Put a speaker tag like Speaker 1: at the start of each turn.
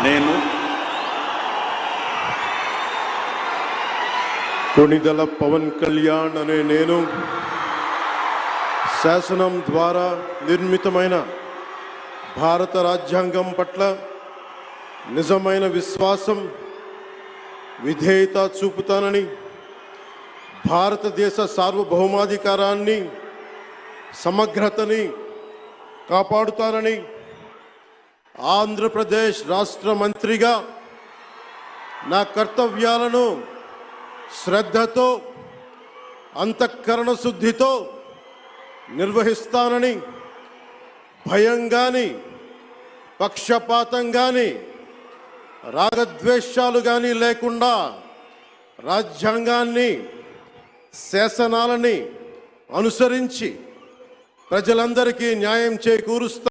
Speaker 1: నేను
Speaker 2: కొణిదెల పవన్ కళ్యాణ్ అనే నేను శాసనం ద్వారా నిర్మితమైన భారత రాజ్యాంగం పట్ల నిజమైన విశ్వాసం విధేయత చూపుతానని, భారతదేశ సార్వభౌమాధికారాన్ని సమగ్రతని కాపాడుతానని, ఆంధ్రప్రదేశ్ రాష్ట్ర మంత్రిగా నా కర్తవ్యాలను శ్రద్ధతో అంతఃకరణ శుద్ధితో నిర్వహిస్తానని, భయం కానీ పక్షపాతం కానీ రాగద్వేషాలు కానీ లేకుండా రాజ్యాంగాన్ని శాసనాలని అనుసరించి ప్రజలందరికీ న్యాయం చేకూరుస్తా